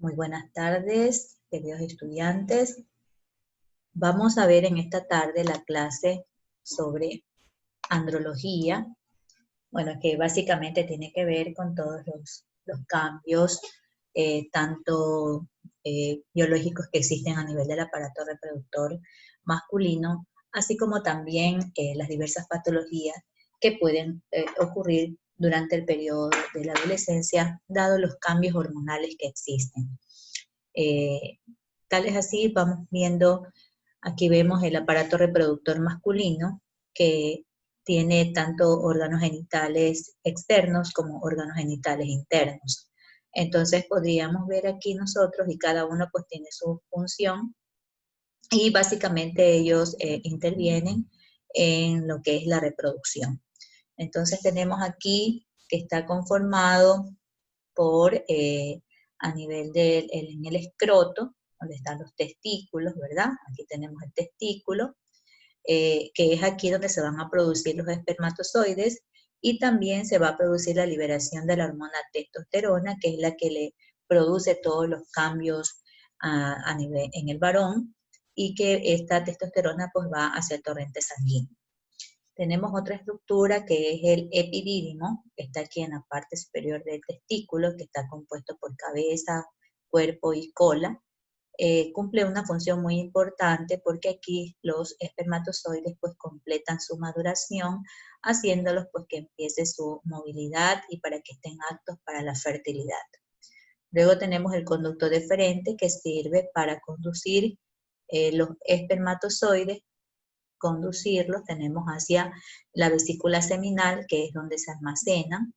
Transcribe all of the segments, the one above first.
Muy buenas tardes, queridos estudiantes. Vamos a ver en esta tarde la clase sobre andrología, bueno, que básicamente tiene que ver con todos los cambios, tanto biológicos que existen a nivel del aparato reproductor masculino, así como también las diversas patologías que pueden ocurrir durante el periodo de la adolescencia, dado los cambios hormonales que existen. Tal es así, vamos viendo, aquí vemos el aparato reproductor masculino, que tiene tanto órganos genitales externos como órganos genitales internos. Entonces podríamos ver aquí nosotros, y cada uno pues tiene su función, y básicamente ellos intervienen en lo que es la reproducción. Entonces tenemos aquí que está conformado por, a nivel en el escroto, donde están los testículos, ¿verdad? Aquí tenemos el testículo, que es aquí donde se van a producir los espermatozoides, y también se va a producir la liberación de la hormona testosterona, que es la que le produce todos los cambios a nivel, en el varón, y que esta testosterona pues va hacia el torrente sanguíneo. Tenemos otra estructura que es el epidídimo, que está aquí en la parte superior del testículo, que está compuesto por cabeza, cuerpo y cola. Cumple una función muy importante porque aquí los espermatozoides pues completan su maduración, haciéndolos pues que empiece su movilidad y para que estén aptos para la fertilidad. Luego tenemos el conducto deferente, que sirve para conducir los espermatozoides, conducirlos. Tenemos hacia la vesícula seminal, que es donde se almacenan.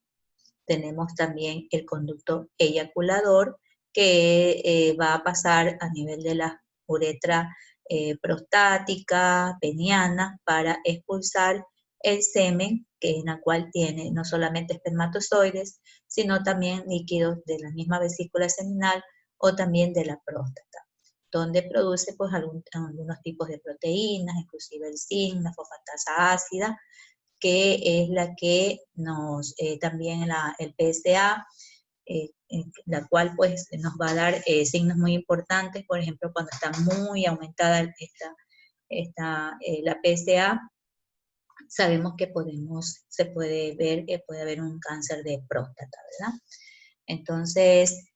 Tenemos también el conducto eyaculador, que va a pasar a nivel de la uretra prostática, peniana, para expulsar el semen, que en la cual tiene no solamente espermatozoides, sino también líquidos de la misma vesícula seminal o también de la próstata, donde produce pues algunos tipos de proteínas, inclusive el zinc, la fosfatasa ácida, que es la que nos, también el PSA, la cual pues nos va a dar signos muy importantes, por ejemplo, cuando está muy aumentada la PSA, sabemos que se puede ver que puede haber un cáncer de próstata, ¿verdad? Entonces,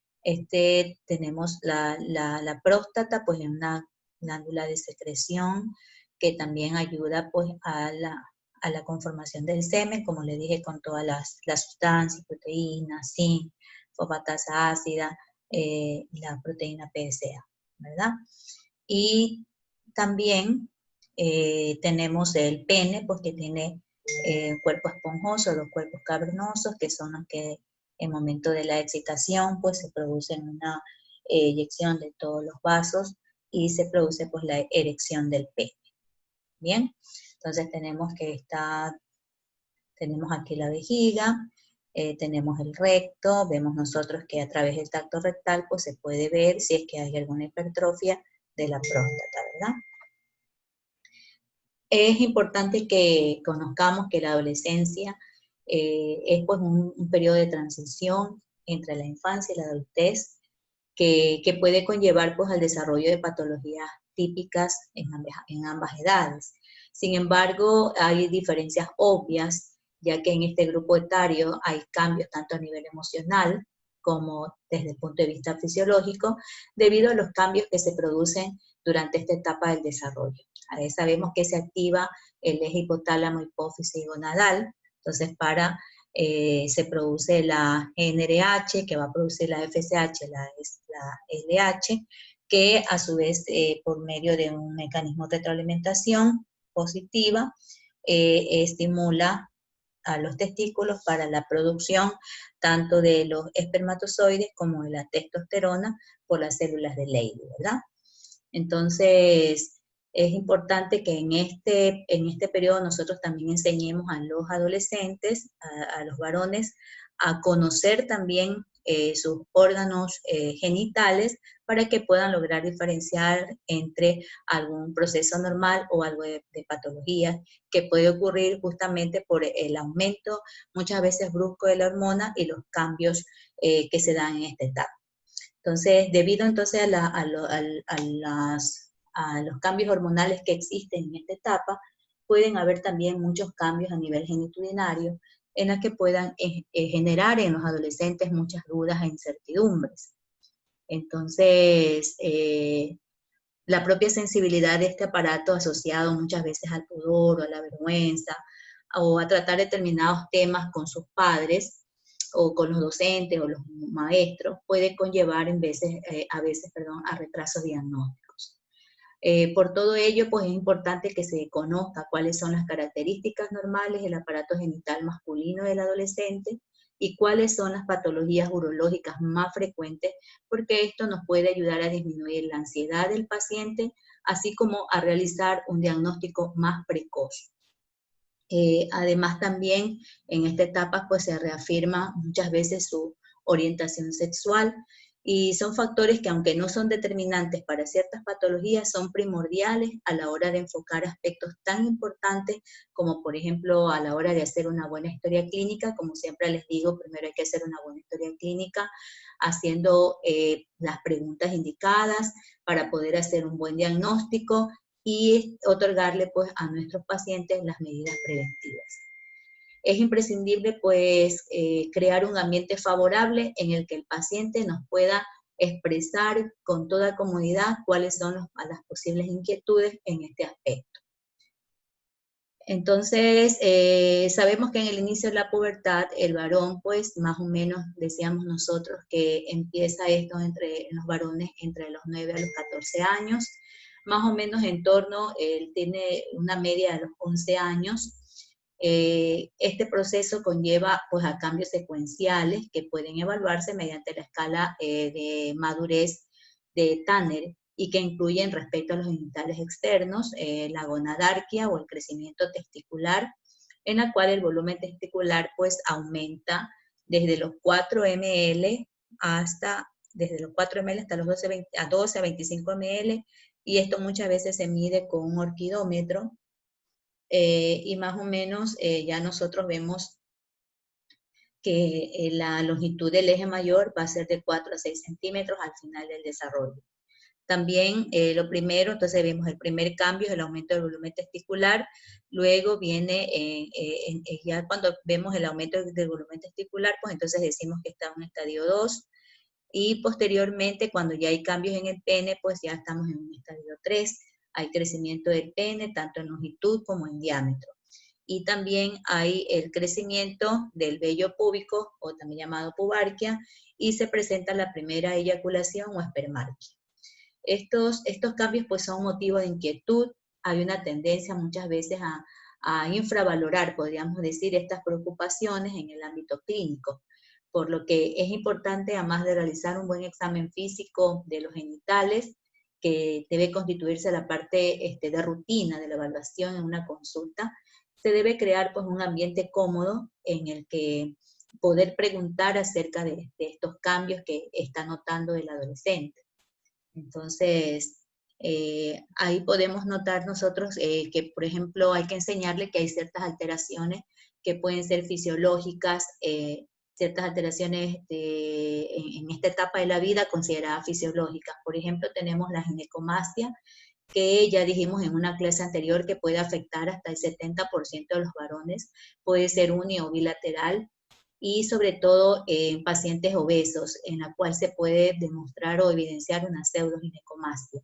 tenemos la próstata, pues es una glándula de secreción que también ayuda pues a la conformación del semen, como le dije, con todas las sustancias, proteínas, zinc, fosfatasa ácida, la proteína PSA, ¿verdad? Y también tenemos el pene, pues que tiene cuerpo esponjoso, los cuerpos cavernosos, que son los que en el momento de la excitación, pues se produce una eyección de todos los vasos y se produce pues la erección del pene. Bien, entonces tenemos aquí la vejiga, tenemos el recto, vemos nosotros que a través del tacto rectal pues se puede ver si es que hay alguna hipertrofia de la próstata, ¿verdad? Es importante que conozcamos que la adolescencia es pues un periodo de transición entre la infancia y la adultez que puede conllevar pues al desarrollo de patologías típicas en ambas edades. Sin embargo, hay diferencias obvias, ya que en este grupo etario hay cambios tanto a nivel emocional como desde el punto de vista fisiológico, debido a los cambios que se producen durante esta etapa del desarrollo. Sabemos que se activa el eje hipotálamo, hipófisis y gonadal, entonces se produce la NRH, que va a producir la FSH, la LH, que a su vez por medio de un mecanismo de retroalimentación positiva estimula a los testículos para la producción tanto de los espermatozoides como de la testosterona por las células de Leydig, ¿verdad? Entonces, es importante que en este periodo nosotros también enseñemos a los adolescentes, a los varones, a conocer también sus órganos genitales para que puedan lograr diferenciar entre algún proceso normal o algo de patología que puede ocurrir justamente por el aumento muchas veces brusco de la hormona y los cambios que se dan en esta etapa. Entonces, debido entonces a los cambios hormonales que existen en esta etapa, pueden haber también muchos cambios a nivel genitudinario en los que puedan generar en los adolescentes muchas dudas e incertidumbres. Entonces, la propia sensibilidad de este aparato asociado muchas veces al pudor o a la vergüenza o a tratar determinados temas con sus padres o con los docentes o los maestros puede conllevar a retrasos diagnósticos. Por todo ello, pues es importante que se conozca cuáles son las características normales del aparato genital masculino del adolescente y cuáles son las patologías urológicas más frecuentes, porque esto nos puede ayudar a disminuir la ansiedad del paciente, así como a realizar un diagnóstico más precoz. Además también en esta etapa pues se reafirma muchas veces su orientación sexual y son factores que aunque no son determinantes para ciertas patologías son primordiales a la hora de enfocar aspectos tan importantes como por ejemplo a la hora de hacer una buena historia clínica. Como siempre les digo, primero hay que hacer una buena historia clínica haciendo las preguntas indicadas para poder hacer un buen diagnóstico y otorgarle pues a nuestros pacientes las medidas preventivas. Es imprescindible pues crear un ambiente favorable en el que el paciente nos pueda expresar con toda comodidad cuáles son las posibles inquietudes en este aspecto. Entonces, sabemos que en el inicio de la pubertad, el varón, pues, más o menos, decíamos nosotros, que empieza esto en los varones entre los 9 a los 14 años, más o menos en torno, él tiene una media de los 11 años. Este proceso conlleva, pues, a cambios secuenciales que pueden evaluarse mediante la escala de madurez de Tanner, y que incluyen respecto a los genitales externos, la gonadarquia o el crecimiento testicular, en la cual el volumen testicular pues aumenta desde los 4 ml hasta los 12 a 25 ml, y esto muchas veces se mide con un orquidómetro, y más o menos ya nosotros vemos que la longitud del eje mayor va a ser de 4 a 6 centímetros al final del desarrollo. También lo primero, entonces vemos el primer cambio es el aumento del volumen testicular, luego viene, ya cuando vemos el aumento del volumen testicular, pues entonces decimos que está en un estadio 2, y posteriormente cuando ya hay cambios en el pene, pues ya estamos en un estadio 3, hay crecimiento del pene tanto en longitud como en diámetro. Y también hay el crecimiento del vello púbico, o también llamado pubarquia, y se presenta la primera eyaculación o espermarquia. Estos cambios pues son motivo de inquietud. Hay una tendencia muchas veces a infravalorar, podríamos decir, estas preocupaciones en el ámbito clínico, por lo que es importante, además de realizar un buen examen físico de los genitales, que debe constituirse la parte de rutina de la evaluación en una consulta, se debe crear pues un ambiente cómodo en el que poder preguntar acerca de estos cambios que está notando el adolescente. Entonces, ahí podemos notar nosotros que, por ejemplo, hay que enseñarle que hay ciertas alteraciones que pueden ser fisiológicas, ciertas alteraciones en esta etapa de la vida consideradas fisiológicas. Por ejemplo, tenemos la ginecomastia, que ya dijimos en una clase anterior que puede afectar hasta el 70% de los varones, puede ser uni o bilateral, y sobre todo en pacientes obesos, en la cual se puede demostrar o evidenciar una pseudoginecomastia.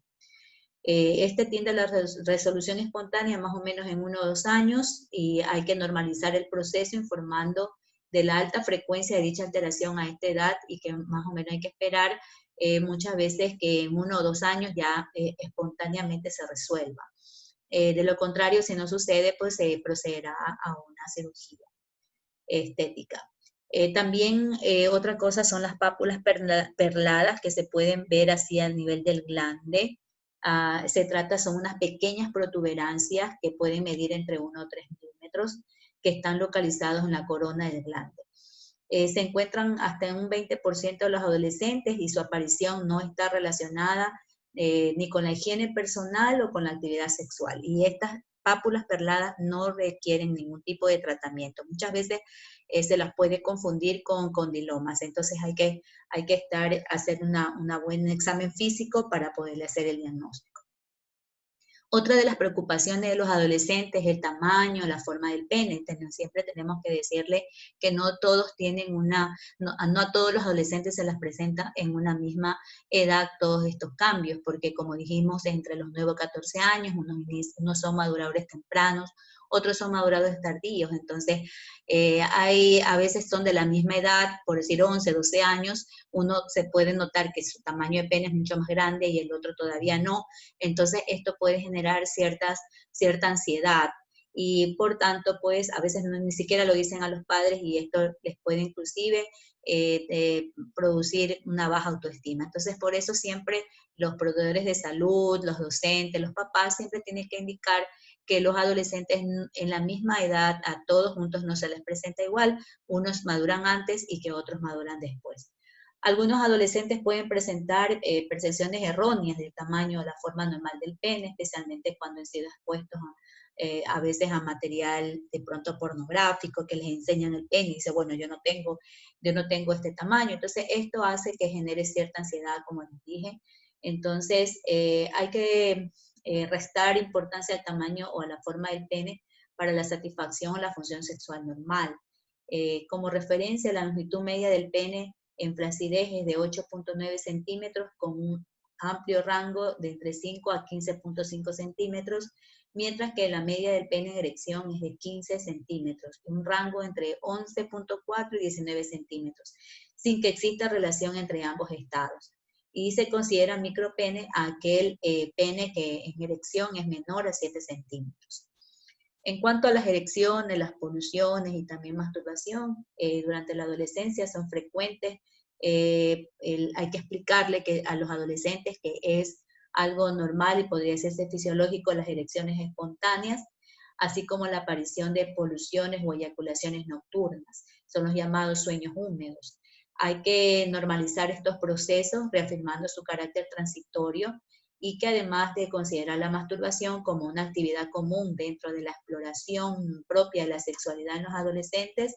Este tiende a la resolución espontánea más o menos en 1 o 2 años, y hay que normalizar el proceso informando de la alta frecuencia de dicha alteración a esta edad, y que más o menos hay que esperar muchas veces que en 1 o 2 años ya espontáneamente se resuelva. De lo contrario, si no sucede, pues se procederá a una cirugía estética. También otra cosa son las pápulas perladas que se pueden ver así al nivel del glande. Son unas pequeñas protuberancias que pueden medir entre 1 o 3 milímetros, que están localizados en la corona del glande. Se encuentran hasta en un 20% de los adolescentes, y su aparición no está relacionada ni con la higiene personal o con la actividad sexual. Y estas pápulas perladas no requieren ningún tipo de tratamiento. Muchas veces se las puede confundir con condilomas, entonces hay que hacer un buen examen físico para poderle hacer el diagnóstico. Otra de las preocupaciones de los adolescentes es el tamaño, la forma del pene. Siempre tenemos que decirle que no todos tienen no a todos los adolescentes se les presenta en una misma edad todos estos cambios, porque como dijimos, entre los 9 y 14 años, unos son maduradores tempranos, otros son maduradores tardíos, entonces a veces son de la misma edad, por decir 11, 12 años, uno se puede notar que su tamaño de pene es mucho más grande y el otro todavía no, entonces esto puede generar cierta ansiedad y por tanto pues a veces ni siquiera lo dicen a los padres y esto les puede inclusive producir una baja autoestima. Entonces por eso siempre los proveedores de salud, los docentes, los papás siempre tienen que indicar que los adolescentes en la misma edad a todos juntos no se les presenta igual, unos maduran antes y que otros maduran después. Algunos adolescentes pueden presentar percepciones erróneas del tamaño o la forma normal del pene, especialmente cuando han sido expuestos a veces a material de pronto pornográfico que les enseñan el pene y dice, bueno, yo no tengo este tamaño. Entonces esto hace que genere cierta ansiedad, como les dije. Entonces hay que restar importancia al tamaño o a la forma del pene para la satisfacción o la función sexual normal. Como referencia, la longitud media del pene en flacidez es de 8.9 centímetros con un amplio rango de entre 5 a 15.5 centímetros, mientras que la media del pene en erección es de 15 centímetros, un rango entre 11.4 y 19 centímetros, sin que exista relación entre ambos estados. Y se considera micropene aquel pene que en erección es menor a 7 centímetros. En cuanto a las erecciones, las poluciones y también masturbación, durante la adolescencia son frecuentes. Hay que explicarle a los adolescentes que es algo normal y podría hacerse fisiológico las erecciones espontáneas, así como la aparición de poluciones o eyaculaciones nocturnas. Son los llamados sueños húmedos. Hay que normalizar estos procesos reafirmando su carácter transitorio y que además de considerar la masturbación como una actividad común dentro de la exploración propia de la sexualidad en los adolescentes,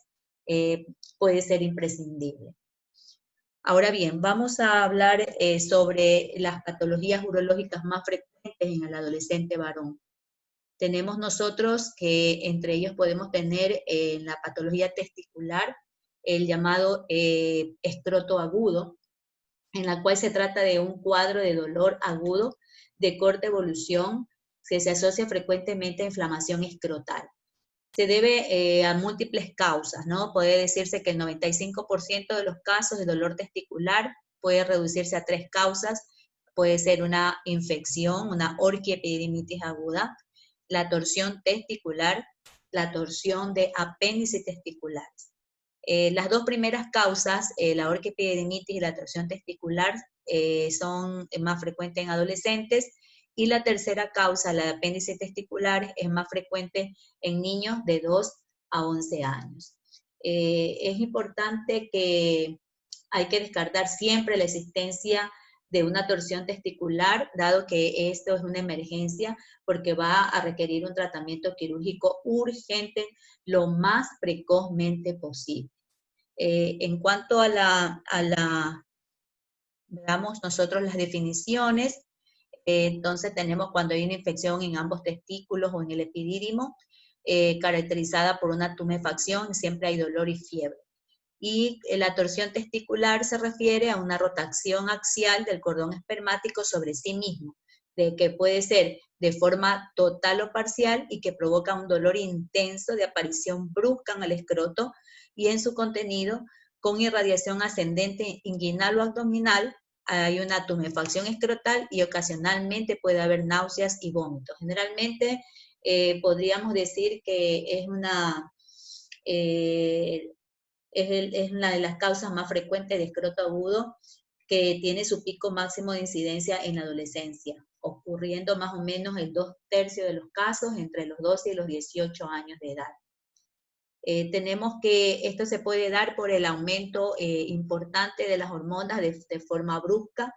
puede ser imprescindible. Ahora bien, vamos a hablar sobre las patologías urológicas más frecuentes en el adolescente varón. Tenemos nosotros que entre ellos podemos tener la patología testicular, el llamado escroto agudo, en la cual se trata de un cuadro de dolor agudo de corta evolución que se asocia frecuentemente a inflamación escrotal. Se debe a múltiples causas, ¿no? Puede decirse que el 95% de los casos de dolor testicular puede reducirse a 3 causas. Puede ser una infección, una orquiepididimitis aguda, la torsión testicular, la torsión de apéndice testiculares. Las dos primeras causas, la orquiepididimitis y la torsión testicular, son más frecuentes en adolescentes, y la tercera causa, la de apéndice testicular, es más frecuente en niños de 2 a 11 años. Es importante que hay que descartar siempre la existencia de una torsión testicular, dado que esto es una emergencia, porque va a requerir un tratamiento quirúrgico urgente lo más precozmente posible. En cuanto veamos nosotros las definiciones, entonces tenemos cuando hay una infección en ambos testículos o en el epidídimo, caracterizada por una tumefacción, siempre hay dolor y fiebre. Y la torsión testicular se refiere a una rotación axial del cordón espermático sobre sí mismo, de que puede ser de forma total o parcial y que provoca un dolor intenso de aparición brusca en el escroto y en su contenido con irradiación ascendente inguinal o abdominal. Hay una tumefacción escrotal y ocasionalmente puede haber náuseas y vómitos. Generalmente podríamos decir que es una de las causas más frecuentes de escroto agudo, que tiene su pico máximo de incidencia en la adolescencia, ocurriendo más o menos el 2/3 de los casos entre los 12 y los 18 años de edad. Tenemos que esto se puede dar por el aumento importante de las hormonas de forma brusca.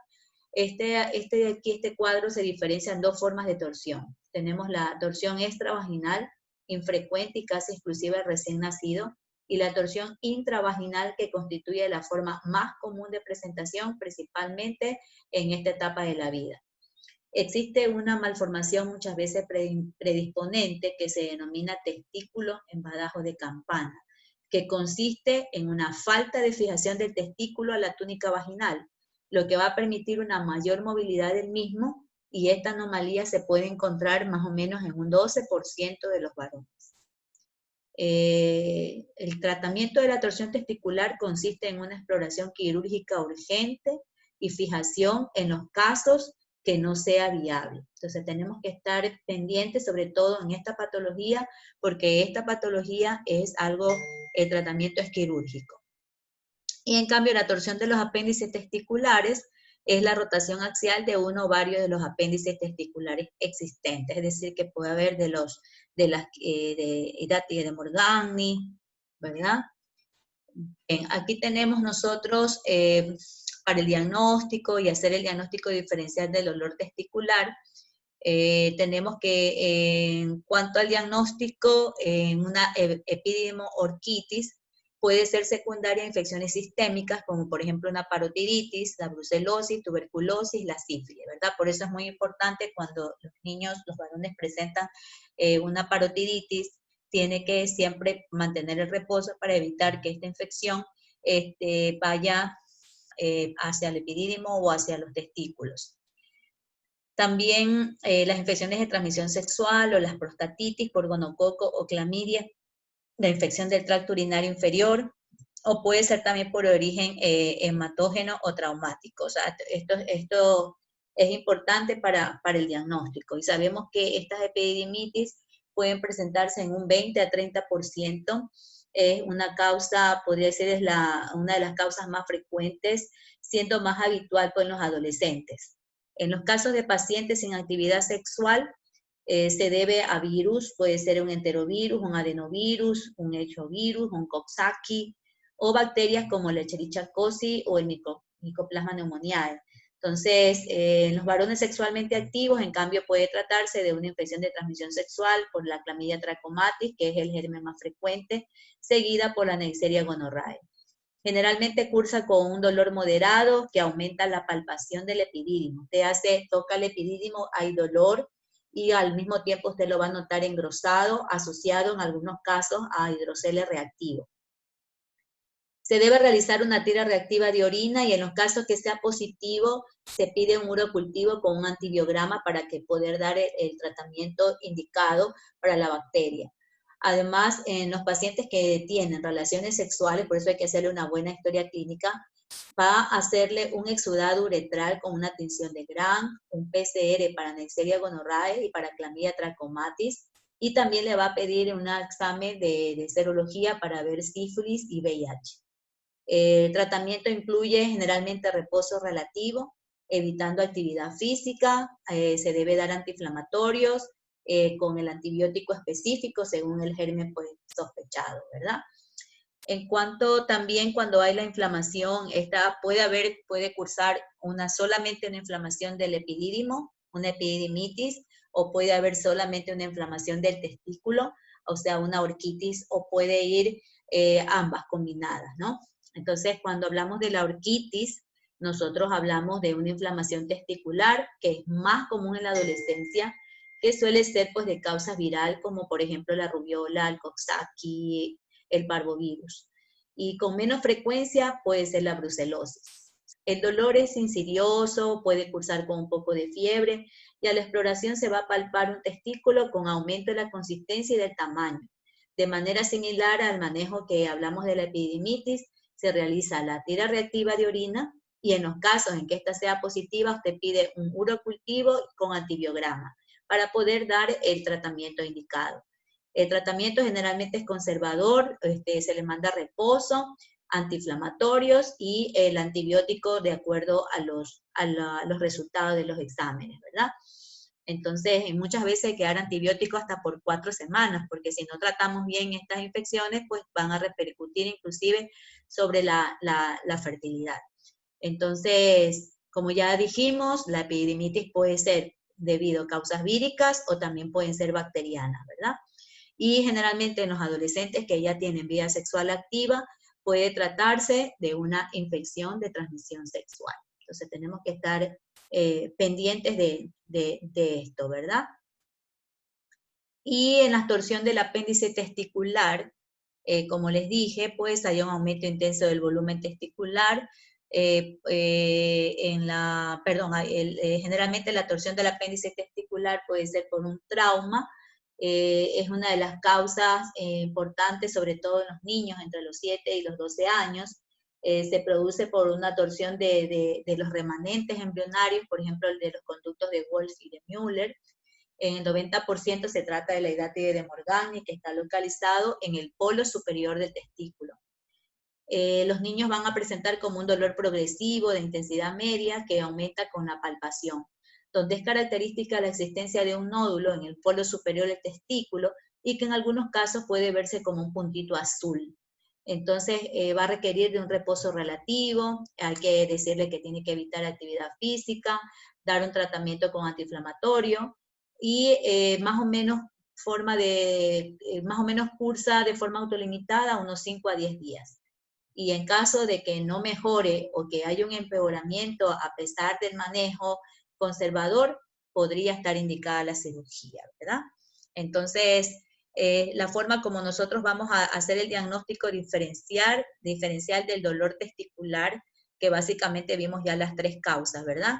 Este cuadro se diferencia en 2 formas de torsión. Tenemos la torsión extravaginal, infrecuente y casi exclusiva del recién nacido, y la torsión intravaginal, que constituye la forma más común de presentación, principalmente en esta etapa de la vida. Existe una malformación muchas veces predisponente que se denomina testículo en badajo de campana, que consiste en una falta de fijación del testículo a la túnica vaginal, lo que va a permitir una mayor movilidad del mismo, y esta anomalía se puede encontrar más o menos en un 12% de los varones. El tratamiento de la torsión testicular consiste en una exploración quirúrgica urgente y fijación en los casos que no sea viable. Entonces tenemos que estar pendientes, sobre todo en esta patología, porque esta patología es algo, el tratamiento es quirúrgico. Y en cambio la torsión de los apéndices testiculares es la rotación axial de uno o varios de los apéndices testiculares existentes, es decir, que puede haber de Hidati de Morgagni, ¿verdad? Bien, aquí tenemos nosotros para el diagnóstico y hacer el diagnóstico diferencial del dolor testicular. Tenemos que en cuanto al diagnóstico, una epididimo-orquitis puede ser secundaria a infecciones sistémicas, como por ejemplo una parotiditis, la brucelosis, tuberculosis, la sífilis, ¿verdad? Por eso es muy importante cuando los niños, los varones presentan una parotiditis, tiene que siempre mantener el reposo para evitar que esta infección vaya hacia el epidídimo o hacia los testículos. También las infecciones de transmisión sexual o las prostatitis por gonococo o clamidia, la infección del tracto urinario inferior, o puede ser también por origen hematógeno o traumático. O sea, esto es importante para el diagnóstico. Y sabemos que estas epididimitis pueden presentarse en un 20 a 30%. Es una causa, podría decir, es una de las causas más frecuentes, siendo más habitual en los adolescentes. En los casos de pacientes sin actividad sexual, se debe a virus, puede ser un enterovirus, un adenovirus, un hechovirus, un coxsackie, o bacterias como la Escherichia coli o el Mycoplasma pneumoniae. Entonces, en los varones sexualmente activos, en cambio, puede tratarse de una infección de transmisión sexual por la Chlamydia trachomatis, que es el germen más frecuente, seguida por la Neisseria gonorrhoeae. Generalmente cursa con un dolor moderado que aumenta la palpación del epidídimo. Usted toca el epidídimo, hay dolor, y al mismo tiempo usted lo va a notar engrosado, asociado en algunos casos a hidrocele reactivo. Se debe realizar una tira reactiva de orina, y en los casos que sea positivo, se pide un urocultivo con un antibiograma para que poder dar el tratamiento indicado para la bacteria. Además, en los pacientes que tienen relaciones sexuales, por eso hay que hacerle una buena historia clínica, va a hacerle un exudado uretral con una tinción de Gram, un PCR para Neisseria gonorrhoeae y para Chlamydia trachomatis, y también le va a pedir un examen de serología para ver sífilis y VIH. El tratamiento incluye generalmente reposo relativo, evitando actividad física, se debe dar antiinflamatorios con el antibiótico específico según el germen pues, sospechado, ¿verdad? En cuanto también cuando hay la inflamación, esta puede cursar solamente una inflamación del epidídimo, una epididimitis, o puede haber solamente una inflamación del testículo, o sea, una orquitis, o puede ir ambas combinadas, ¿no? Entonces, cuando hablamos de la orquitis, nosotros hablamos de una inflamación testicular que es más común en la adolescencia, que suele ser pues de causa viral, como por ejemplo la rubiola, el coxsackie, el parvovirus. Y con menos frecuencia puede ser la brucelosis. El dolor es insidioso, puede cursar con un poco de fiebre, y a la exploración se va a palpar un testículo con aumento de la consistencia y del tamaño. De manera similar al manejo que hablamos de la epididimitis, se realiza la tira reactiva de orina, y en los casos en que esta sea positiva, usted pide un urocultivo con antibiograma para poder dar el tratamiento indicado. El tratamiento generalmente es conservador, se le manda reposo, antiinflamatorios y el antibiótico de acuerdo a los resultados de los exámenes, ¿verdad? Entonces, muchas veces hay que dar antibióticos hasta por 4 semanas, porque si no tratamos bien estas infecciones, pues van a repercutir inclusive sobre la fertilidad. Entonces, como ya dijimos, la epididimitis puede ser debido a causas víricas o también pueden ser bacterianas, ¿verdad? Y generalmente en los adolescentes que ya tienen vida sexual activa, puede tratarse de una infección de transmisión sexual. Entonces tenemos que estar pendientes de esto, ¿verdad? Y en la torsión del apéndice testicular, como les dije, pues hay un aumento intenso del volumen testicular. Generalmente la torsión del apéndice testicular puede ser por un trauma. Es una de las causas importantes, sobre todo en los niños entre los 7 y los 12 años. Se produce por una torsión de los remanentes embrionarios, por ejemplo, el de los conductos de Wolff y de Müller. En el 90% se trata de la hidátide de Morgagni, que está localizado en el polo superior del testículo. Los niños van a presentar como un dolor progresivo de intensidad media que aumenta con la palpación, donde es característica la existencia de un nódulo en el polo superior del testículo y que en algunos casos puede verse como un puntito azul. Entonces va a requerir de un reposo relativo, hay que decirle que tiene que evitar actividad física, dar un tratamiento con antiinflamatorio, y más o menos cursa de forma autolimitada unos 5 a 10 días. Y en caso de que no mejore o que haya un empeoramiento a pesar del manejo conservador, podría estar indicada la cirugía, ¿verdad? Entonces, la forma como nosotros vamos a hacer el diagnóstico diferencial del dolor testicular, que básicamente vimos ya las 3 causas, ¿verdad?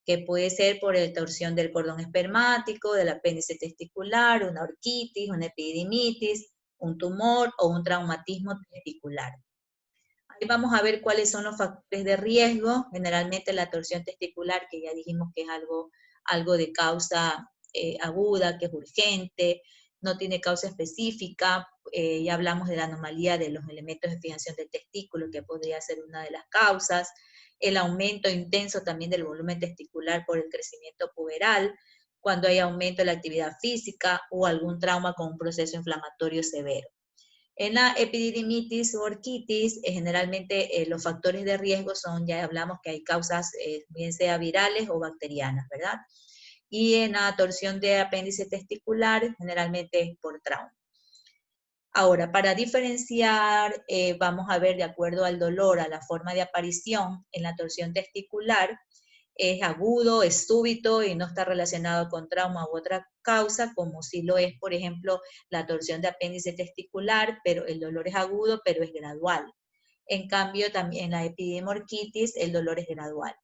Que puede ser por torsión del cordón espermático, del apéndice testicular, una orquitis, una epididimitis, un tumor o un traumatismo testicular. Ahí vamos a ver cuáles son los factores de riesgo. Generalmente la torsión testicular, que ya dijimos que es algo de causa aguda, que es urgente, no tiene causa específica. Ya hablamos de la anomalía de los elementos de fijación del testículo, que podría ser una de las causas. El aumento intenso también del volumen testicular por el crecimiento puberal, cuando hay aumento de la actividad física o algún trauma con un proceso inflamatorio severo. En la epididimitis o orquitis, generalmente los factores de riesgo son, ya hablamos que hay causas bien sea virales o bacterianas, ¿verdad? Y en la torsión de apéndice testicular, generalmente es por trauma. Ahora, para diferenciar, vamos a ver de acuerdo al dolor, a la forma de aparición en la torsión testicular, es agudo, es súbito y no está relacionado con trauma u otra causa, como si lo es, por ejemplo, la torsión de apéndice testicular, pero el dolor es agudo, pero es gradual. En cambio, también en la epididimorquitis, el dolor es gradual.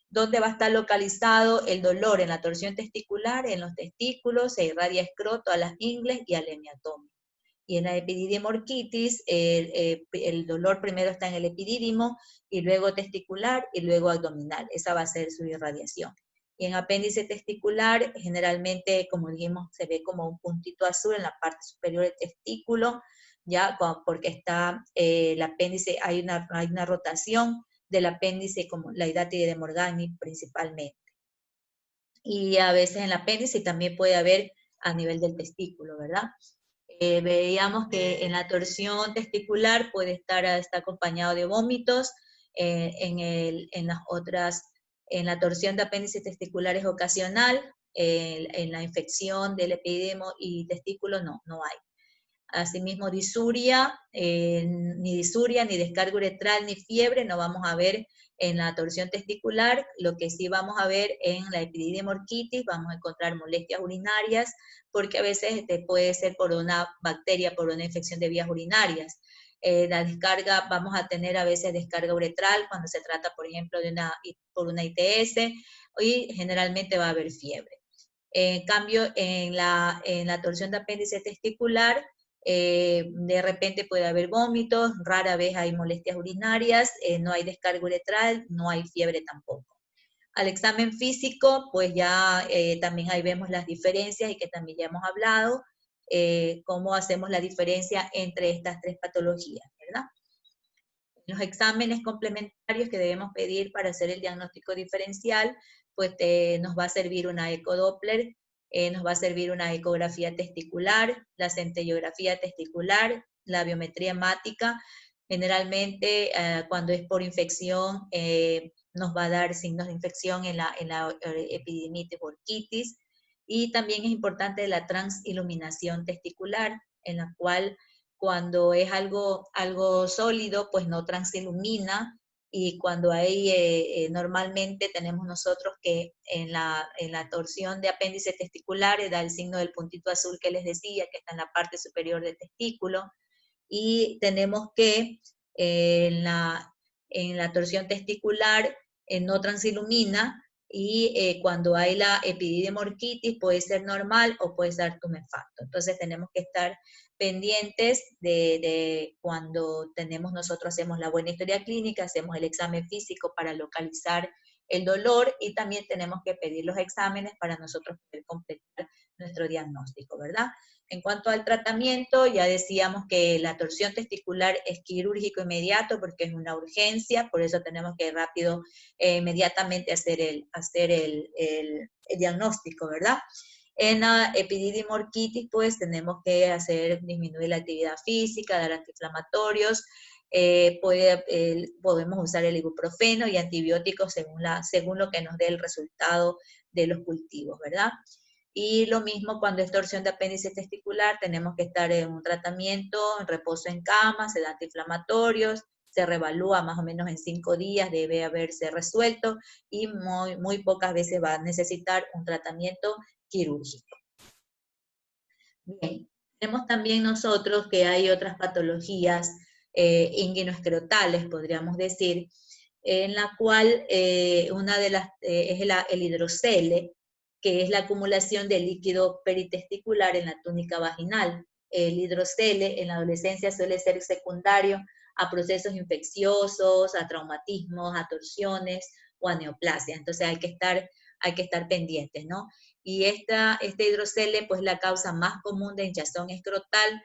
¿Dónde va a estar localizado el dolor? En la torsión testicular, en los testículos, se irradia escroto a las ingles y al hemiatomo. Y en la epididimorquitis, el dolor primero está en el epidídimo, y luego testicular, y luego abdominal. Esa va a ser su irradiación. Y en apéndice testicular, generalmente, como dijimos, se ve como un puntito azul en la parte superior del testículo, ya porque está el apéndice, hay una rotación del apéndice, como la hidátide de Morgagni principalmente. Y a veces en el apéndice también puede haber a nivel del testículo, ¿verdad? Veíamos que en la torsión testicular puede está acompañado de vómitos, en la torsión de apéndice testicular es ocasional, en la infección del epididimo y testículo no hay. Asimismo, disuria, ni disuria, ni descarga uretral, ni fiebre no vamos a ver en la torsión testicular. Lo que sí vamos a ver en la epididimorquitis, vamos a encontrar molestias urinarias, porque a veces puede ser por una bacteria, por una infección de vías urinarias. La descarga, vamos a tener a veces descarga uretral cuando se trata, por ejemplo, por una ITS, y generalmente va a haber fiebre. En cambio, en la torsión de apéndice testicular, de repente puede haber vómitos, rara vez hay molestias urinarias, no hay descarga uretral, no hay fiebre tampoco. Al examen físico, pues ya también ahí vemos las diferencias y que también ya hemos hablado, cómo hacemos la diferencia entre estas 3 patologías, ¿verdad? Los exámenes complementarios que debemos pedir para hacer el diagnóstico diferencial, pues nos va a servir una ecodoppler, nos va a servir una ecografía testicular, la centellografía testicular, la biometría hemática. Generalmente, cuando es por infección, nos va a dar signos de infección en la epididimitis burkitis, y también es importante la transiluminación testicular, en la cual cuando es algo sólido, pues no transilumina, y cuando hay, normalmente tenemos nosotros que en la torsión de apéndice testicular da el signo del puntito azul que les decía, que está en la parte superior del testículo, y tenemos que en la torsión testicular no transilumina, y cuando hay la epididimorquitis puede ser normal o puede ser tumefacto. Entonces tenemos que estar pendientes de cuando nosotros hacemos la buena historia clínica, hacemos el examen físico para localizar el dolor, y también tenemos que pedir los exámenes para nosotros poder completar nuestro diagnóstico, ¿verdad? En cuanto al tratamiento, ya decíamos que la torsión testicular es quirúrgico inmediato porque es una urgencia, por eso tenemos que rápido, inmediatamente hacer el diagnóstico, ¿verdad? En la epididimorquitis, pues tenemos que disminuir la actividad física, dar antiinflamatorios, podemos usar el ibuprofeno y antibióticos según lo que nos dé el resultado de los cultivos, ¿verdad? Y lo mismo cuando es torsión de apéndice testicular, tenemos que estar en un tratamiento, en reposo en cama, se da antiinflamatorios, se revalúa más o menos en 5 días, debe haberse resuelto, y muy pocas veces va a necesitar un tratamiento quirúrgico. Bien, tenemos también nosotros que hay otras patologías inguinoescrotales, podríamos decir, en la cual una de las es el hidrocele, que es la acumulación de líquido peritesticular en la túnica vaginal. El hidrocele en la adolescencia suele ser secundario a procesos infecciosos, a traumatismos, a torsiones o a neoplasia. Entonces hay que estar pendientes, ¿no? Y este hidrocele, pues, la causa más común de hinchazón escrotal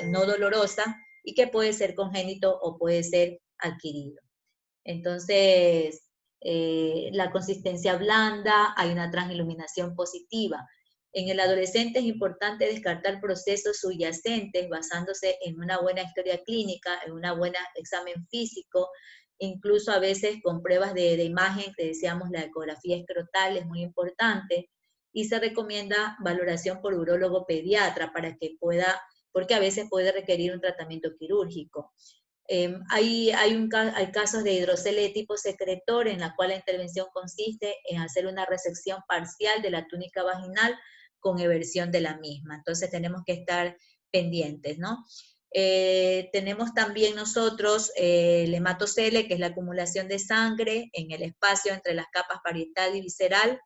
no dolorosa, y que puede ser congénito o puede ser adquirido. Entonces, la consistencia blanda, hay una transiluminación positiva. En el adolescente es importante descartar procesos subyacentes basándose en una buena historia clínica, en un buen examen físico, incluso a veces con pruebas de imagen, que decíamos la ecografía escrotal es muy importante, y se recomienda valoración por urólogo pediatra porque a veces puede requerir un tratamiento quirúrgico. Hay casos de hidrocele de tipo secretor, en la cual la intervención consiste en hacer una resección parcial de la túnica vaginal con eversión de la misma. Entonces tenemos que estar pendientes, ¿no? Tenemos también nosotros el hematocele, que es la acumulación de sangre en el espacio entre las capas parietal y visceral,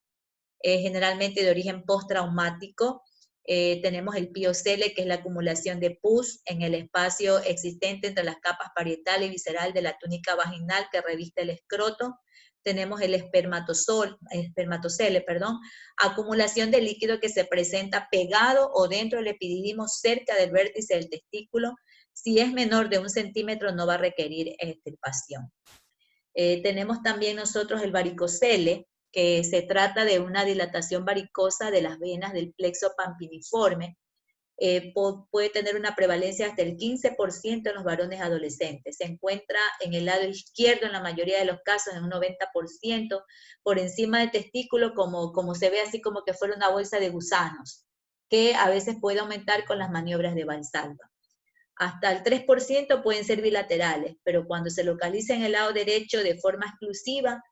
generalmente de origen postraumático. Tenemos el piocele, que es la acumulación de pus en el espacio existente entre las capas parietal y visceral de la túnica vaginal que reviste el escroto. Tenemos el espermatocele, acumulación de líquido que se presenta pegado o dentro del epididimo cerca del vértice del testículo. Si es menor de 1 centímetro no va a requerir extirpación. Tenemos también nosotros el varicocele, que se trata de una dilatación varicosa de las venas del plexo pampiniforme. Puede tener una prevalencia hasta el 15% en los varones adolescentes. Se encuentra en el lado izquierdo en la mayoría de los casos, en un 90%, por encima del testículo, como se ve así como que fuera una bolsa de gusanos, que a veces puede aumentar con las maniobras de Valsalva. Hasta el 3% pueden ser bilaterales, pero cuando se localiza en el lado derecho de forma exclusiva,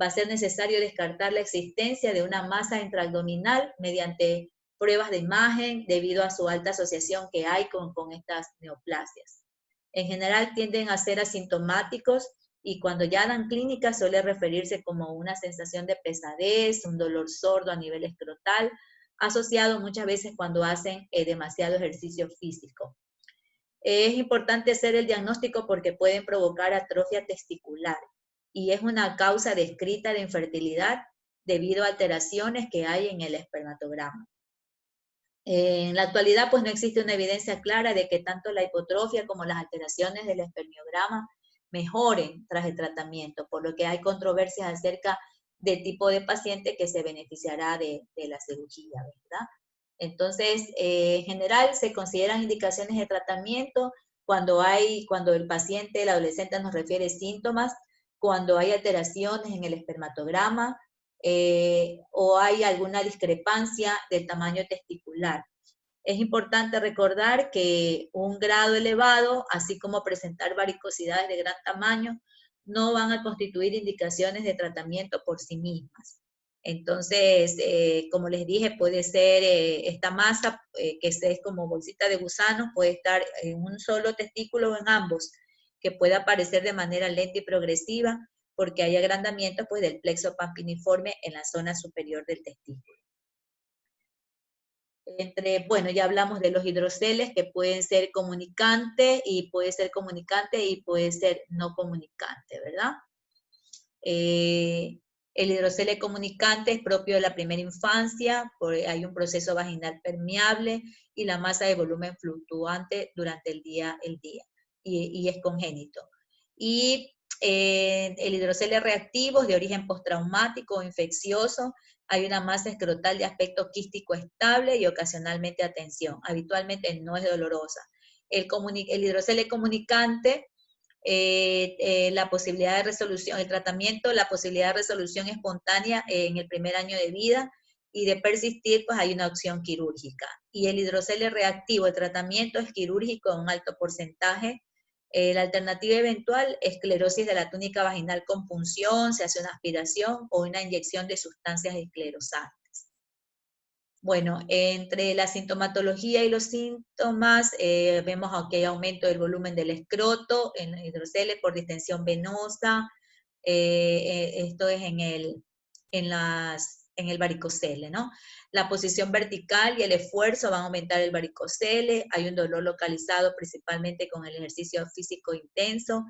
va a ser necesario descartar la existencia de una masa intraabdominal mediante pruebas de imagen debido a su alta asociación que hay con estas neoplasias. En general tienden a ser asintomáticos, y cuando ya dan clínica suele referirse como una sensación de pesadez, un dolor sordo a nivel escrotal, asociado muchas veces cuando hacen demasiado ejercicio físico. Es importante hacer el diagnóstico porque pueden provocar atrofia testicular, y es una causa descrita de infertilidad debido a alteraciones que hay en el espermatograma. En la actualidad, pues no existe una evidencia clara de que tanto la hipotrofia como las alteraciones del espermiograma mejoren tras el tratamiento, por lo que hay controversias acerca del tipo de paciente que se beneficiará de la cirugía, ¿verdad? Entonces, en general, se consideran indicaciones de tratamiento cuando el paciente, el adolescente, nos refiere síntomas cuando hay alteraciones en el espermatograma o hay alguna discrepancia del tamaño testicular. Es importante recordar que un grado elevado, así como presentar varicosidades de gran tamaño, no van a constituir indicaciones de tratamiento por sí mismas. Entonces, como les dije, puede ser esta masa, que es como bolsita de gusano, puede estar en un solo testículo o en ambos, que puede aparecer de manera lenta y progresiva, porque hay agrandamiento pues, del plexo pampiniforme en la zona superior del testículo. Bueno, ya hablamos de los hidroceles que pueden ser comunicantes y puede ser no comunicante, ¿verdad? El hidrocele comunicante es propio de la primera infancia, hay un proceso vaginal permeable y la masa de volumen fluctuante durante el día y es congénito. Y el hidrocele reactivo es de origen postraumático o infeccioso. Hay una masa escrotal de aspecto quístico estable y ocasionalmente a tensión. Habitualmente no es dolorosa. El hidrocele comunicante, la posibilidad de resolución, el tratamiento, la posibilidad de resolución espontánea en el primer año de vida, y de persistir, pues hay una opción quirúrgica. Y el hidrocele reactivo, el tratamiento es quirúrgico en un alto porcentaje. La alternativa eventual, esclerosis de la túnica vaginal con punción, se hace una aspiración o una inyección de sustancias esclerosantes. Bueno, entre la sintomatología y los síntomas, vemos que hay aumento del volumen del escroto en el hidrocele por distensión venosa. Esto es en el varicocele, ¿no? La posición vertical y el esfuerzo van a aumentar el varicocele. Hay un dolor localizado principalmente con el ejercicio físico intenso.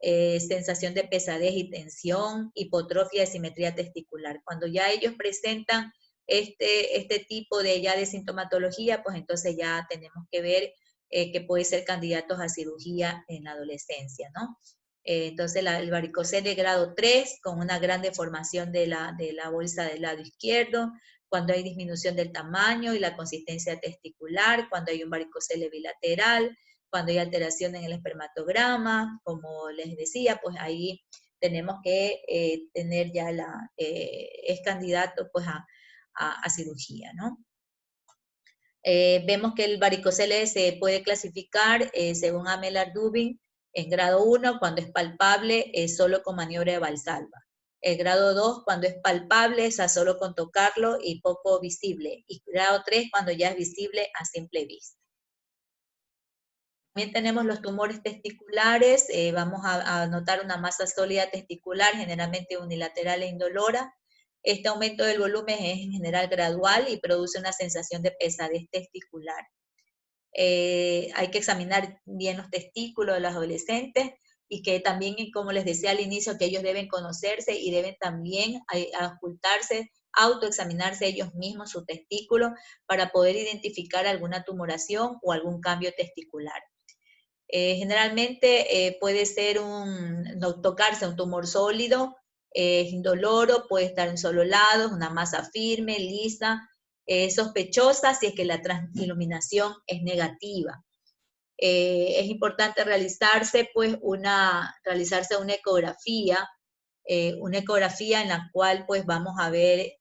Sensación de pesadez y tensión, hipotrofia de simetría testicular. Cuando ya ellos presentan este tipo de sintomatología, pues entonces ya tenemos que ver que puede ser candidatos a cirugía en la adolescencia, ¿no? Entonces el varicocele de grado 3, con una gran deformación de la bolsa del lado izquierdo, cuando hay disminución del tamaño y la consistencia testicular, cuando hay un varicocele bilateral, cuando hay alteración en el espermatograma, como les decía, pues ahí tenemos que tener ya es candidato pues a cirugía, ¿no? Vemos que el varicocele se puede clasificar según Amelar Dubin en grado 1 cuando es palpable, solo con maniobra de Valsalva. El grado 2 cuando es palpable, es solo con tocarlo y poco visible. Y grado 3 cuando ya es visible a simple vista. También tenemos los tumores testiculares, vamos a notar una masa sólida testicular, generalmente unilateral e indolora. Este aumento del volumen es en general gradual y produce una sensación de pesadez testicular. Hay que examinar bien los testículos de los adolescentes y que también, como les decía al inicio, que ellos deben conocerse y deben también ocultarse, autoexaminarse ellos mismos su testículo para poder identificar alguna tumoración o algún cambio testicular. Generalmente puede ser no tocarse un tumor sólido, indoloro, puede estar en solo lados, una masa firme, lisa, sospechosa si es que la transiluminación es negativa. Es importante realizarse una ecografía en la cual pues vamos a ver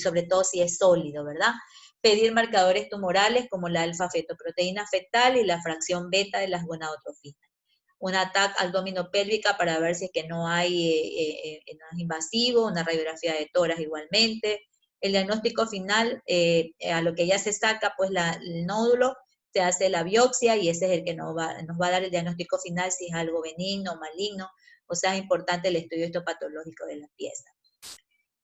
sobre todo si es sólido, ¿verdad? Pedir marcadores tumorales como la alfa-fetoproteína fetal y la fracción beta de las gonadotrofinas. Una TAC abdominopélvica para ver si es que no hay no es invasivo, una radiografía de tórax igualmente. El diagnóstico final, a lo que ya se saca pues el nódulo, se hace la biopsia y ese es el que nos va a dar el diagnóstico final si es algo benigno o maligno. O sea, es importante el estudio histopatológico de la pieza.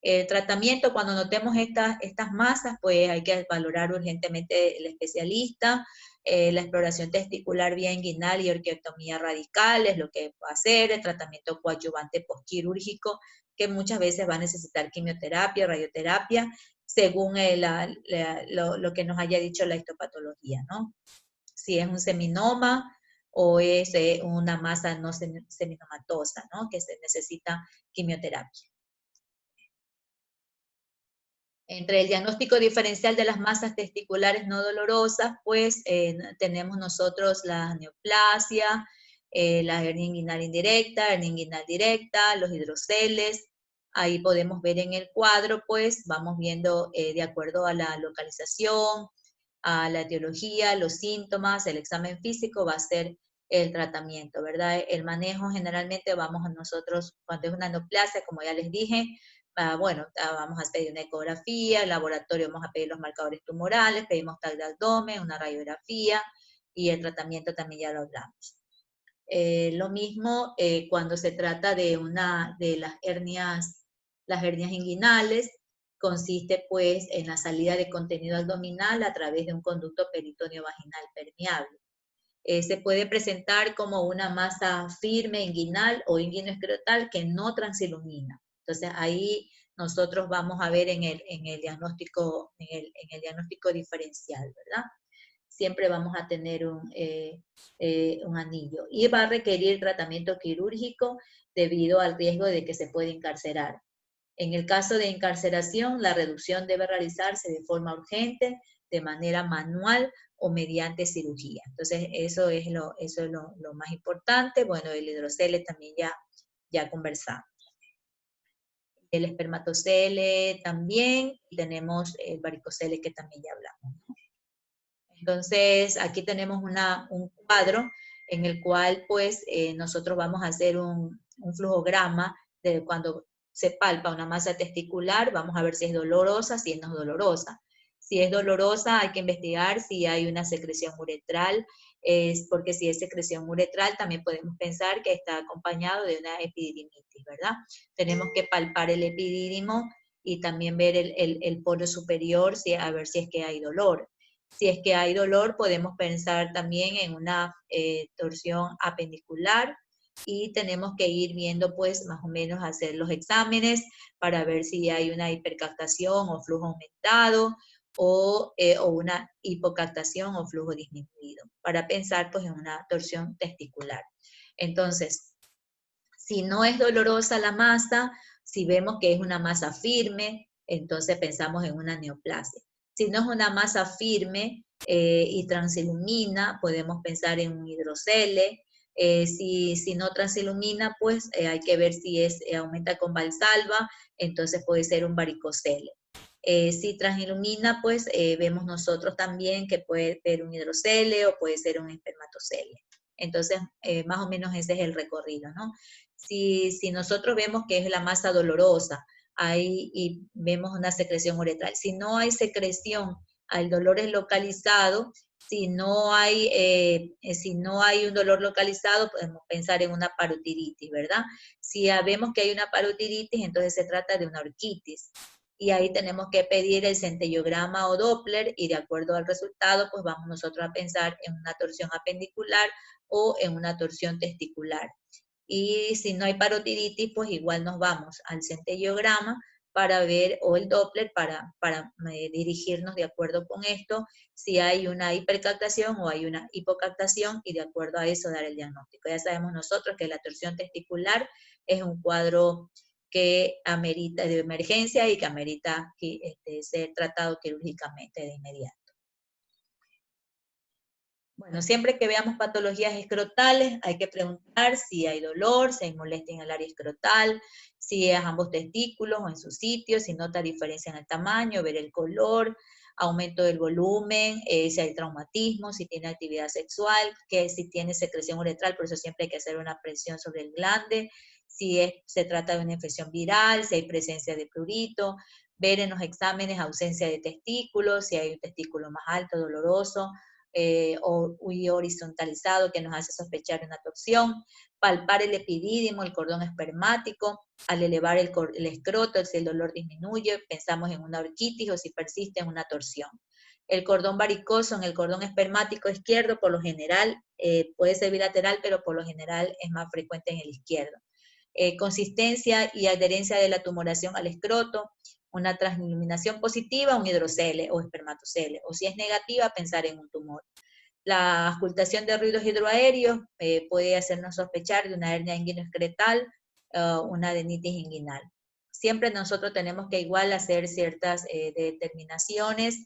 El tratamiento, cuando notemos estas masas, pues hay que valorar urgentemente el especialista. La exploración testicular vía inguinal y orquiectomía radical es lo que va a hacer, el tratamiento coadyuvante postquirúrgico, que muchas veces va a necesitar quimioterapia, radioterapia, según lo que nos haya dicho la histopatología, ¿no? Si es un seminoma o es una masa no seminomatosa, ¿no? Que se necesita quimioterapia. Entre el diagnóstico diferencial de las masas testiculares no dolorosas, pues tenemos nosotros la neoplasia, la hernia inguinal indirecta, hernia inguinal directa, los hidroceles. Ahí podemos ver en el cuadro, pues vamos viendo de acuerdo a la localización, a la etiología, los síntomas, el examen físico va a ser el tratamiento, ¿verdad? El manejo generalmente vamos a nosotros, cuando es una neoplasia, como ya les dije, bueno, vamos a pedir una ecografía, el laboratorio vamos a pedir los marcadores tumorales, pedimos TAC de abdomen, una radiografía, y el tratamiento también ya lo hablamos. Lo mismo cuando se trata de las hernias inguinales, consiste pues en la salida de contenido abdominal a través de un conducto peritoneo vaginal permeable. Se puede presentar como una masa firme inguinal o inguinoescrotal que no transilumina. Entonces ahí nosotros vamos a ver en el diagnóstico diferencial, ¿verdad? Siempre vamos a tener un anillo. Y va a requerir tratamiento quirúrgico debido al riesgo de que se puede encarcerar. En el caso de encarceración, la reducción debe realizarse de forma urgente, de manera manual o mediante cirugía. Entonces, eso es lo más importante. Bueno, el hidrocele también ya conversamos. El espermatocele también, y tenemos el varicocele que también ya hablamos. Entonces, aquí tenemos un cuadro en el cual, pues, nosotros vamos a hacer un flujograma de cuando se palpa una masa testicular, vamos a ver si es dolorosa, si no es dolorosa. Si es dolorosa, hay que investigar si hay una secreción uretral, porque si es secreción uretral, también podemos pensar que está acompañado de una epididimitis, ¿verdad? Tenemos que palpar el epidídimo y también ver el polo superior, a ver si es que hay dolor. Si es que hay dolor, podemos pensar también en una torsión apendicular y tenemos que ir viendo, pues, más o menos hacer los exámenes para ver si hay una hipercaptación o flujo aumentado o una hipocaptación o flujo disminuido, para pensar, pues, en una torsión testicular. Entonces, si no es dolorosa la masa, si vemos que es una masa firme, entonces pensamos en una neoplasia. Si no es una masa firme y transilumina, podemos pensar en un hidrocele. Si no transilumina, pues hay que ver si aumenta con Valsalva, entonces puede ser un varicocele. Si transilumina, pues vemos nosotros también que puede ser un hidrocele o puede ser un espermatocele. Entonces, más o menos ese es el recorrido, ¿no? Si nosotros vemos que es la masa dolorosa, y vemos una secreción uretral. Si no hay secreción, el dolor es localizado. Si no hay un dolor localizado, podemos pensar en una parotiditis, ¿verdad? Si vemos que hay una parotiditis, entonces se trata de una orquitis. Y ahí tenemos que pedir el centellograma o Doppler, y de acuerdo al resultado, pues vamos nosotros a pensar en una torsión apendicular o en una torsión testicular. Y si no hay parotiditis, pues igual nos vamos al centellograma para ver, o el Doppler, para dirigirnos de acuerdo con esto, si hay una hipercaptación o hay una hipocaptación, y de acuerdo a eso dar el diagnóstico. Ya sabemos nosotros que la torsión testicular es un cuadro que amerita de emergencia y que amerita ser tratado quirúrgicamente de inmediato. Bueno, siempre que veamos patologías escrotales, hay que preguntar si hay dolor, si hay molestia en el área escrotal, si es ambos testículos o en su sitio, si nota diferencia en el tamaño, ver el color, aumento del volumen, si hay traumatismo, si tiene actividad sexual, que si tiene secreción uretral, por eso siempre hay que hacer una presión sobre el glande, si se trata de una infección viral, si hay presencia de prurito, ver en los exámenes ausencia de testículos, si hay un testículo más alto, doloroso, o horizontalizado que nos hace sospechar una torsión, palpar el epidídimo, el cordón espermático, al elevar el escroto, si el dolor disminuye, pensamos en una orquitis o si persiste en una torsión. El cordón varicoso en el cordón espermático izquierdo, por lo general, puede ser bilateral, pero por lo general es más frecuente en el izquierdo. Consistencia y adherencia de la tumoración al escroto, una transiluminación positiva, un hidrocele o espermatocele, o si es negativa, pensar en un tumor. La auscultación de ruidos hidroaéreos puede hacernos sospechar de una hernia inguinoescrotal, una adenitis inguinal. Siempre nosotros tenemos que igual hacer ciertas determinaciones,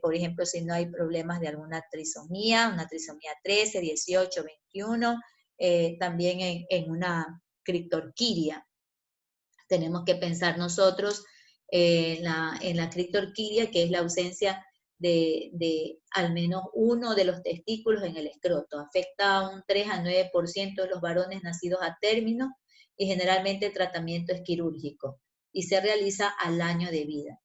por ejemplo, si no hay problemas de alguna trisomía, una trisomía 13, 18, 21, también en una criptorquidia. Tenemos que pensar nosotros en la criptorquidia, que es la ausencia de al menos uno de los testículos en el escroto. Afecta a un 3 a 9% de los varones nacidos a término y generalmente el tratamiento es quirúrgico y se realiza al año de vida.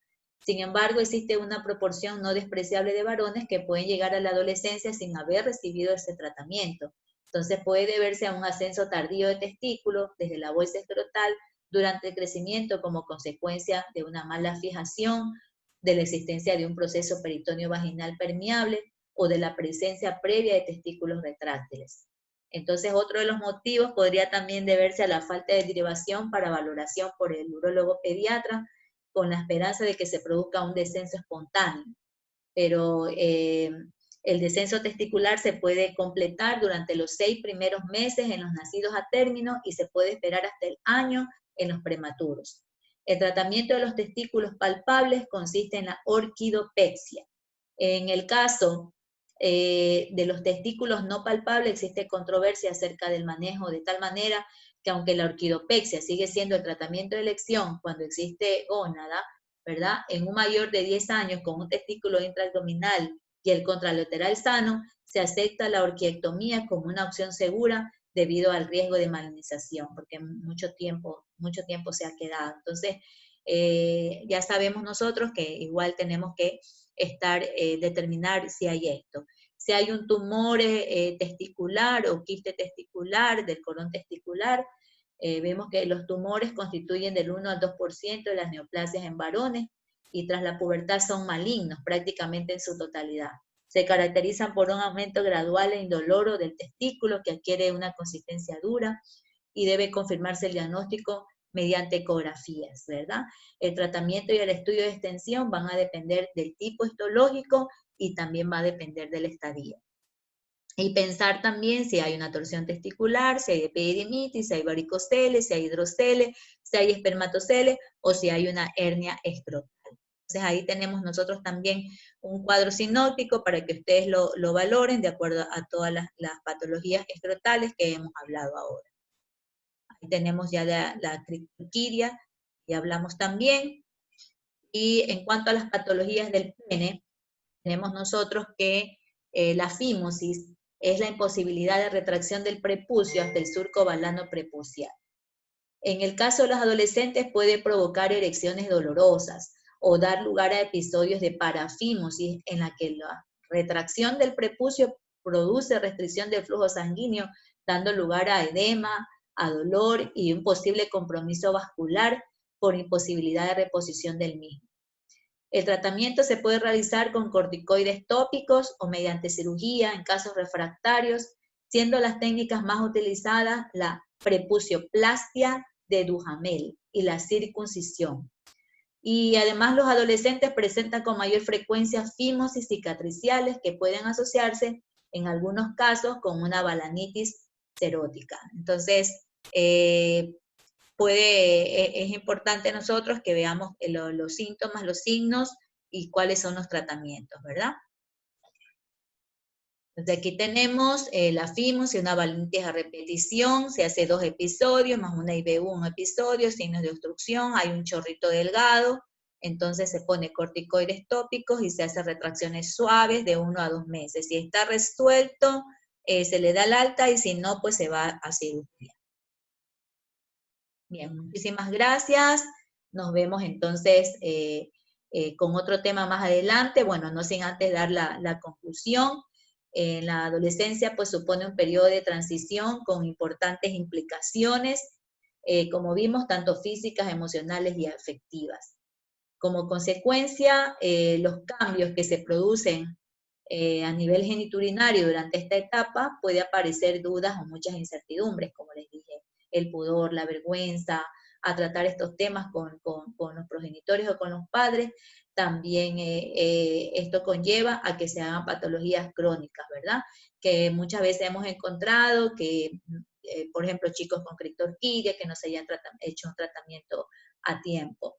Sin embargo, existe una proporción no despreciable de varones que pueden llegar a la adolescencia sin haber recibido ese tratamiento. Entonces puede deberse a un ascenso tardío de testículos desde la bolsa escrotal durante el crecimiento como consecuencia de una mala fijación, de la existencia de un proceso peritoneo vaginal permeable o de la presencia previa de testículos retráctiles. Entonces, otro de los motivos podría también deberse a la falta de derivación para valoración por el urólogo pediatra, con la esperanza de que se produzca un descenso espontáneo. Pero el descenso testicular se puede completar durante los 6 primeros meses en los nacidos a término y se puede esperar hasta el año en los prematuros. El tratamiento de los testículos palpables consiste en la orquidopexia. En el caso de los testículos no palpables existe controversia acerca del manejo, de tal manera que aunque la orquidopexia sigue siendo el tratamiento de elección cuando existe gónada, ¿verdad? En un mayor de 10 años con un testículo intraabdominal y el contralateral sano, se acepta la orquiectomía como una opción segura debido al riesgo de malignización, porque mucho tiempo se ha quedado. Entonces, ya sabemos nosotros que igual tenemos que determinar si hay esto. Si hay un tumor testicular o quiste testicular del cordón testicular, vemos que los tumores constituyen del 1 al 2% de las neoplasias en varones y tras la pubertad son malignos prácticamente en su totalidad. Se caracterizan por un aumento gradual e indoloro del testículo que adquiere una consistencia dura y debe confirmarse el diagnóstico mediante ecografías, ¿verdad? El tratamiento y el estudio de extensión van a depender del tipo histológico y también va a depender del estadio. Y pensar también si hay una torsión testicular, si hay epididimitis, si hay varicoceles, si hay hidroceles, si hay espermatoceles o si hay una hernia escrotal. Entonces ahí tenemos nosotros también un cuadro sinóptico para que ustedes lo valoren de acuerdo a todas las patologías escrotales que hemos hablado ahora. Ahí tenemos ya la criptorquidia, ya hablamos también. Y en cuanto a las patologías del pene, tenemos nosotros que la fimosis es la imposibilidad de retracción del prepucio hasta el surco balano prepucial. En el caso de los adolescentes puede provocar erecciones dolorosas o dar lugar a episodios de parafimosis en la que la retracción del prepucio produce restricción del flujo sanguíneo, dando lugar a edema, a dolor y un posible compromiso vascular por imposibilidad de reposición del mismo. El tratamiento se puede realizar con corticoides tópicos o mediante cirugía en casos refractarios, siendo las técnicas más utilizadas la prepucioplastia de Duhamel y la circuncisión. Y además los adolescentes presentan con mayor frecuencia fimosis cicatriciales que pueden asociarse en algunos casos con una balanitis serótica. Entonces, es importante nosotros que veamos los síntomas, los signos y cuáles son los tratamientos, ¿verdad? Entonces aquí tenemos la fimosis, una balanitis a repetición, se hace 2 episodios, más una IBU, un episodio, signos de obstrucción, hay un chorrito delgado, entonces se pone corticoides tópicos y se hace retracciones suaves de 1 a 2 meses. Si está resuelto, se le da el alta y si no, pues se va a cirugía. Bien, muchísimas gracias. Nos vemos entonces con otro tema más adelante. Bueno, no sin antes dar la conclusión. La adolescencia pues supone un periodo de transición con importantes implicaciones, como vimos, tanto físicas, emocionales y afectivas. Como consecuencia, los cambios que se producen a nivel genitourinario durante esta etapa puede aparecer dudas o muchas incertidumbres, como les dije, el pudor, la vergüenza, a tratar estos temas con los progenitores o con los padres. También esto conlleva a que se hagan patologías crónicas, ¿verdad? Que muchas veces hemos encontrado que, por ejemplo, chicos con criptorquidia que no se hayan hecho un tratamiento a tiempo.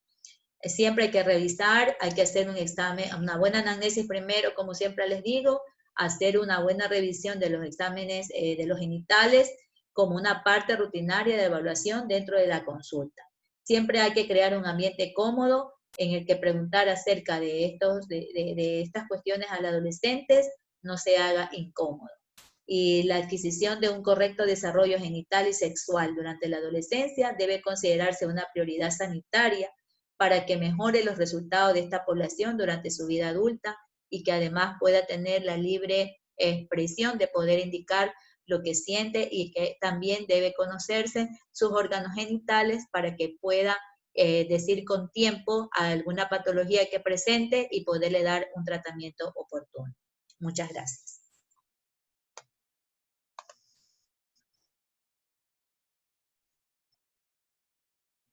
Siempre hay que revisar, hay que hacer un examen, una buena anamnesis primero, como siempre les digo, hacer una buena revisión de los exámenes de los genitales, como una parte rutinaria de evaluación dentro de la consulta. Siempre hay que crear un ambiente cómodo en el que preguntar acerca de estas cuestiones al adolescente no se haga incómodo. Y la adquisición de un correcto desarrollo genital y sexual durante la adolescencia debe considerarse una prioridad sanitaria para que mejore los resultados de esta población durante su vida adulta y que además pueda tener la libre expresión de poder indicar lo que siente y que también debe conocerse sus órganos genitales para que pueda decir con tiempo a alguna patología que presente y poderle dar un tratamiento oportuno. Muchas gracias.